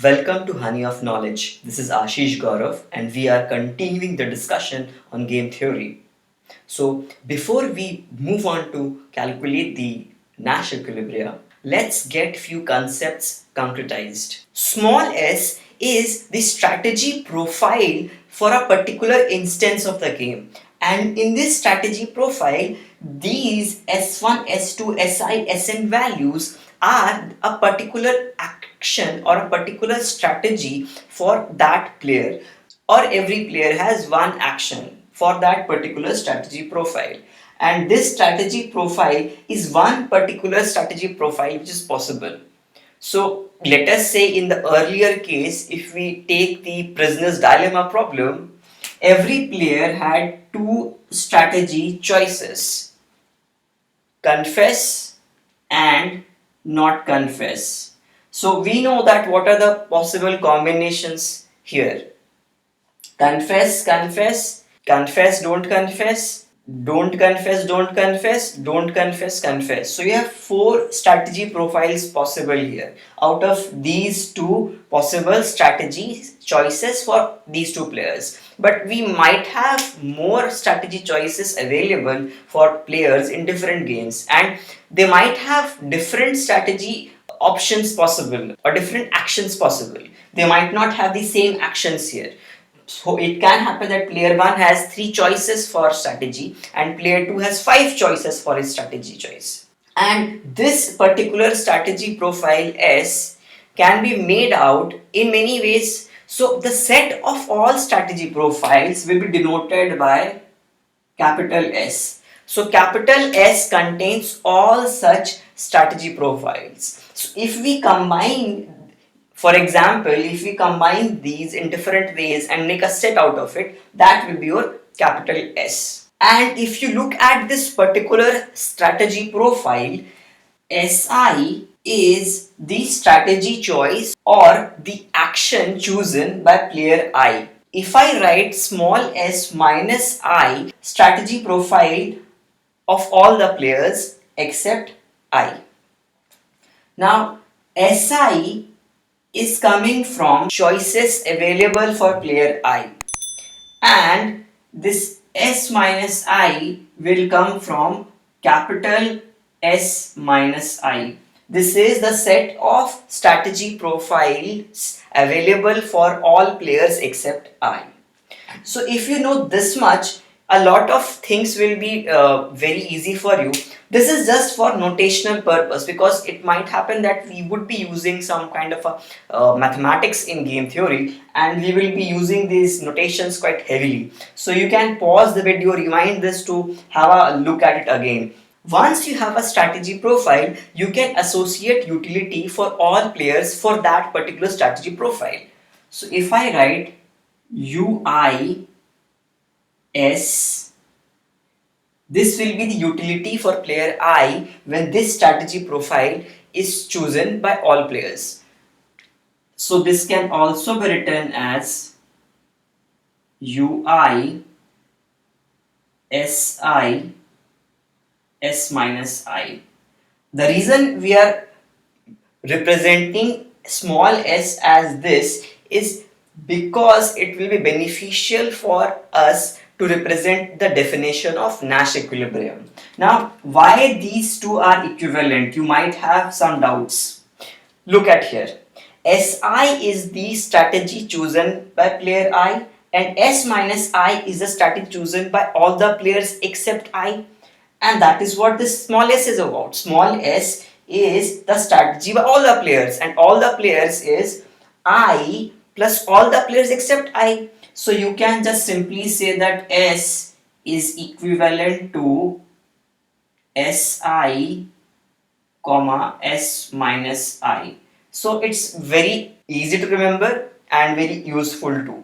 Welcome to Honey of Knowledge. This is Ashish Gourav and we are continuing the discussion on game theory. So before we move on to calculate the Nash equilibria, let's get few concepts concretized. Small s is the strategy profile for a particular instance of the game. And in this strategy profile, these S1, S2, Si, Sn values are a particular action or a particular strategy for that player, or every player has one action for that particular strategy profile, and this strategy profile is one particular strategy profile which is possible. So let us say in the earlier case, if we take the prisoner's dilemma problem, every player had two strategy choices: confess and not confess. So we know that what are the possible combinations here: confess, confess, confess, don't confess, don't confess, don't confess, don't confess, confess. So you have four strategy profiles possible here out of these two possible strategy choices for these two players. But we might have more strategy choices available for players in different games, and they might have different strategy options possible or different actions possible. They might not have the same actions here. So it can happen that player 1 has 3 choices for strategy and player 2 has 5 choices for his strategy choice. And this particular strategy profile S can be made out in many ways. So the set of all strategy profiles will be denoted by capital S. So capital S contains all such strategy profiles. So if we combine, for example, if we combine these in different ways and make a set out of it, that will be your capital S. And if you look at this particular strategy profile, SI is the strategy choice or the action chosen by player I. If I write small s minus I strategy profile of all the players except I. Now SI is coming from choices available for player I, and this S minus I will come from capital S minus I. This is the set of strategy profiles available for all players except I. So if you know this much, a lot of things will be very easy for you. This is just for notational purpose, because it might happen that we would be using some kind of a mathematics in game theory and we will be using these notations quite heavily. So you can pause the video, rewind this to have a look at it again. Once you have a strategy profile, you can associate utility for all players for that particular strategy profile. So if I write UI S, this will be the utility for player I when this strategy profile is chosen by all players. So this can also be written as UI SI S minus I. The reason we are representing small s as this is because it will be beneficial for us to represent the definition of Nash equilibrium. Now, why these two are equivalent? You might have some doubts. Look at here. SI is the strategy chosen by player I, and S minus I is the strategy chosen by all the players except I. And that is what this small s is about. Small s is the strategy by all the players, and all the players is I plus all the players except I. So you can just simply say that S is equivalent to SI comma S minus I. So it's very easy to remember and very useful too.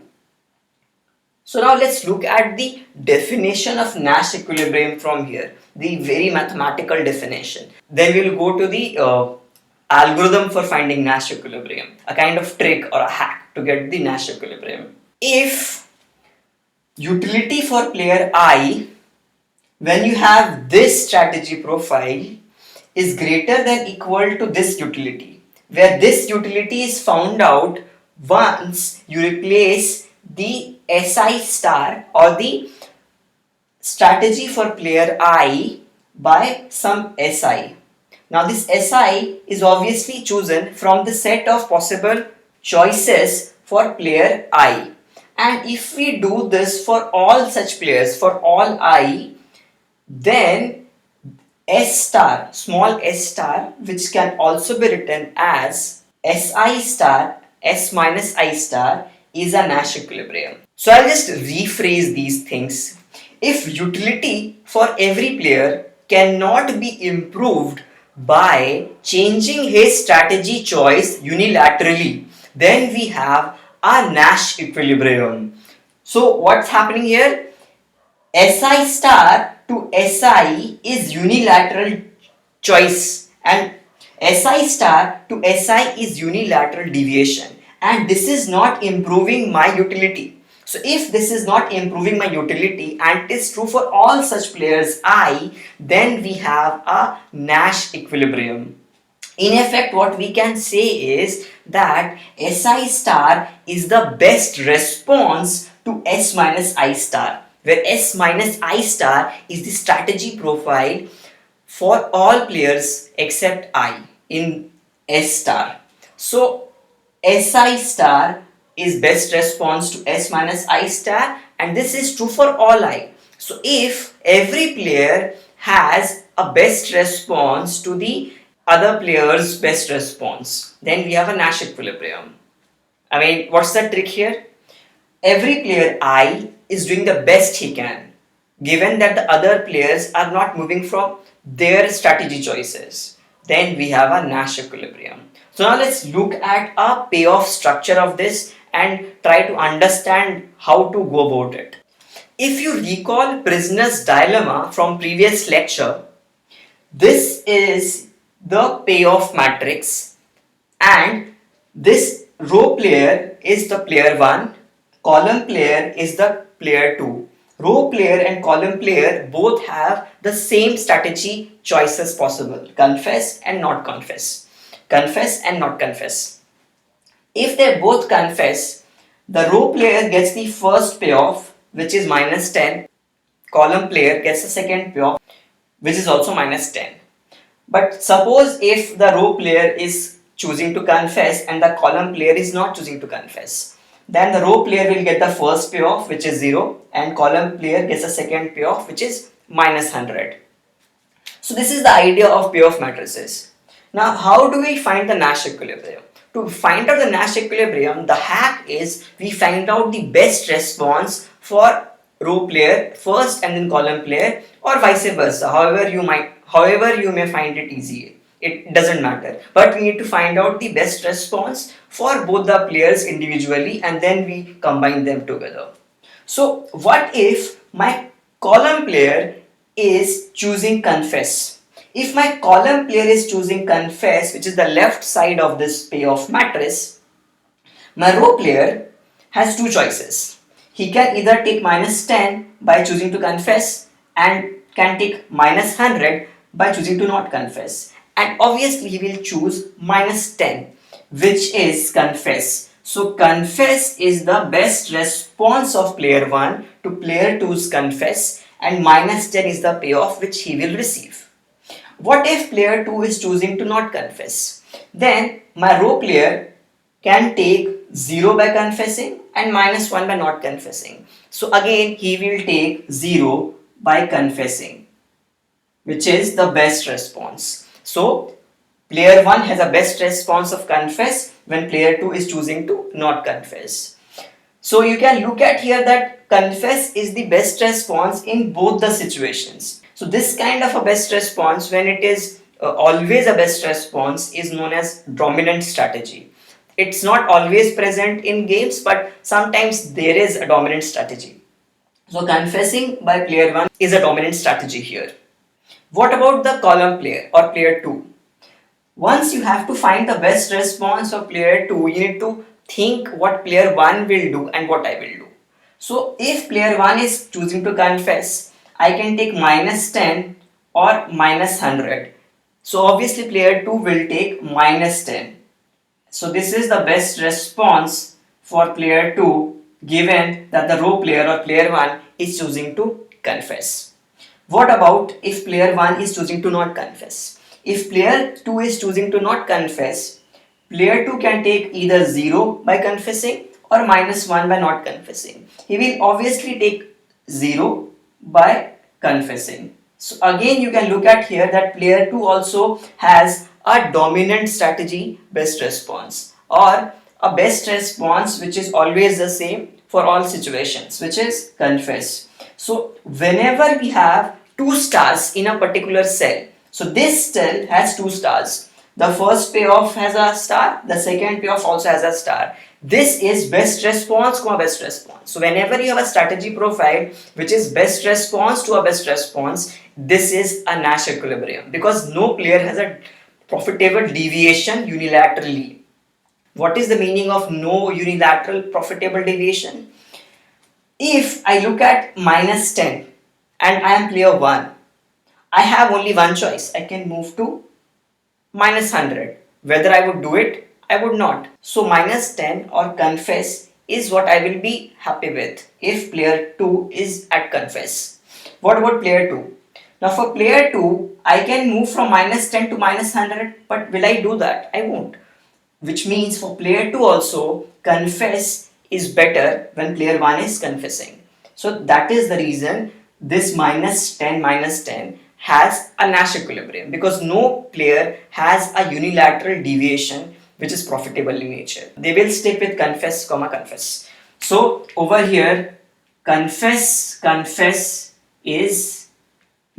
So now let's look at the definition of Nash equilibrium from here, the very mathematical definition. Then we'll go to the algorithm for finding Nash equilibrium, a kind of trick or a hack to get the Nash equilibrium. If utility for player I, when you have this strategy profile, is greater than equal to this utility, where this utility is found out once you replace the SI star or the strategy for player I by some SI. Now this SI is obviously chosen from the set of possible choices for player I. And if we do this for all such players, for all I, then S star, small s star, which can also be written as Si star, S minus I star, is a Nash equilibrium. So I'll just rephrase these things. If utility for every player cannot be improved by changing his strategy choice unilaterally, then we have a Nash equilibrium. So what's happening here? Si star to Si is unilateral choice and Si star to Si is unilateral deviation, and this is not improving my utility. So if this is not improving my utility and it is true for all such players I, then we have a Nash equilibrium. In effect, what we can say is that Si star is the best response to S minus I star, where S minus I star is the strategy profile for all players except I in S star. So Si star is best response to S minus I star, and this is true for all I. So if every player has a best response to the other player's best response, then we have a Nash equilibrium. I mean, what's the trick here? Every player I is doing the best he can, given that the other players are not moving from their strategy choices. Then we have a Nash equilibrium. So now let's look at a payoff structure of this and try to understand how to go about it. If you recall prisoner's dilemma from previous lecture, this is the payoff matrix, and this row player is the player 1, column player is the player 2. Row player and column player both have the same strategy choices possible: confess and not confess, confess and not confess. If they both confess, the row player gets the first payoff, which is minus 10. Column player gets the second payoff, which is also minus 10. But suppose if the row player is choosing to confess and the column player is not choosing to confess, then the row player will get the first payoff, which is 0, and column player gets the second payoff, which is minus 100. So this is the idea of payoff matrices. Now how do we find the Nash equilibrium? To find out the Nash equilibrium, the hack is we find out the best response for row player first and then column player, or vice versa, however you may find it easy. It doesn't matter, but we need to find out the best response for both the players individually and then we combine them together. So what if my column player is choosing confess? If my column player is choosing confess, which is the left side of this payoff matrix, my row player has two choices. He can either take minus 10 by choosing to confess and can take minus 100 by choosing to not confess. And obviously he will choose minus 10, which is confess. So confess is the best response of player 1 to player 2's confess, and minus 10 is the payoff which he will receive. What if player 2 is choosing to not confess? Then my row player can take 0 by confessing and minus 1 by not confessing. So again he will take 0 by confessing, which is the best response. So player 1 has a best response of confess when player 2 is choosing to not confess. So you can look at here that confess is the best response in both the situations. So this kind of a best response, when it is always a best response, is known as dominant strategy. It's not always present in games, but sometimes there is a dominant strategy. So confessing by player 1 is a dominant strategy here. What about the column player or player 2? Once you have to find the best response of player 2, you need to think what player 1 will do and what I will do. So if player 1 is choosing to confess, I can take minus 10 or minus 100. So obviously player 2 will take minus 10. So this is the best response for player 2 given that the row player or player 1 is choosing to confess. What about if player 1 is choosing to not confess? If player 2 is choosing to not confess, player 2 can take either 0 by confessing or -1 by not confessing. He will obviously take 0 by confessing. So again you can look at here that player 2 also has a dominant strategy best response, or a best response which is always the same for all situations, which is confess. So whenever we have 2 stars in a particular cell, so this cell has 2 stars. The first payoff has a star, the second payoff also has a star. This is best response, best response. So whenever you have a strategy profile which is best response to a best response, this is a Nash equilibrium, because no player has a profitable deviation unilaterally. What is the meaning of no unilateral profitable deviation? If I look at -10 and I am player 1, I have only one choice. I can move to -100. Whether I would do it, I would not. So -10 or confess is what I will be happy with if player 2 is at confess. What about player 2? Now for player 2, I can move from -10 to -100, but will I do that? I won't. Which means for player 2 also, confess is better when player 1 is confessing. So that is the reason this -10 has a Nash equilibrium, because no player has a unilateral deviation which is profitable in nature. They will stick with confess, confess. So over here, confess is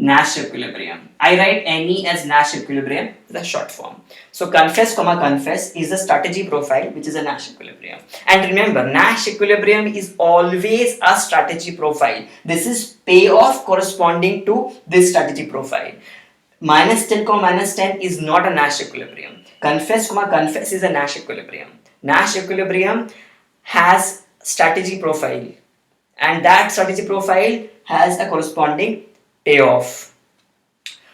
Nash equilibrium. I write NE as Nash equilibrium, the short form. So confess, confess is the strategy profile which is a Nash equilibrium. And remember, Nash equilibrium is always a strategy profile. This is payoff corresponding to this strategy profile. -10, -10 is not a Nash equilibrium. Confess, confess is a Nash equilibrium. Nash equilibrium has strategy profile, and that strategy profile has a corresponding payoff.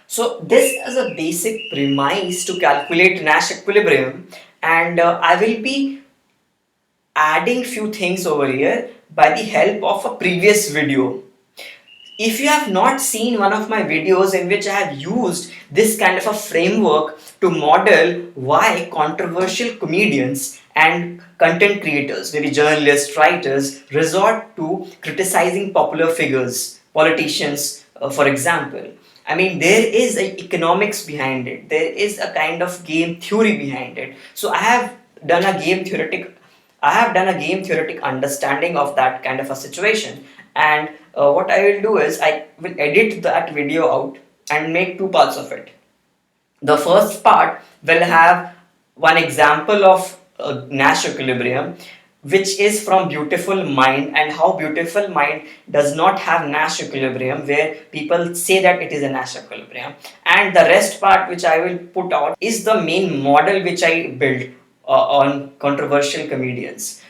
So this is a basic premise to calculate Nash equilibrium, and I will be adding few things over here by the help of a previous video. If you have not seen one of my videos in which I have used this kind of a framework to model why controversial comedians and content creators, maybe journalists, writers, resort to criticizing popular figures, politicians, for example. I mean, there is a economics behind it. There is a kind of game theory behind it. So I have done a game theoretic understanding of that kind of a situation, and what I will do is I will edit that video out and make two parts of it. The first part will have one example of Nash equilibrium, which is from Beautiful Mind, and how Beautiful Mind does not have Nash equilibrium, where people say that it is a Nash equilibrium. And the rest part which I will put out is the main model which I built on controversial comedians.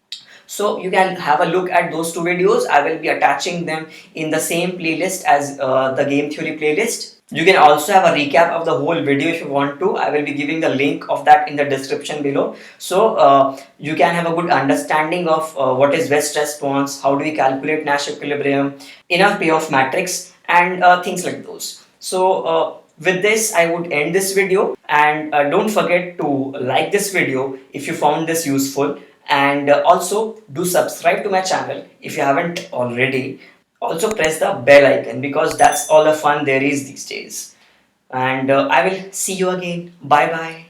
So you can have a look at those two videos. I will be attaching them in the same playlist as the game theory playlist. You can also have a recap of the whole video if you want to. I will be giving the link of that in the description below. So you can have a good understanding of what is best response, how do we calculate Nash equilibrium, enough payoff matrix, and things like those. So with this, I would end this video, and don't forget to like this video if you found this useful, and also do subscribe to my channel if you haven't already. Also press the bell icon, because that's all the fun there is these days. And I will see you again. Bye bye.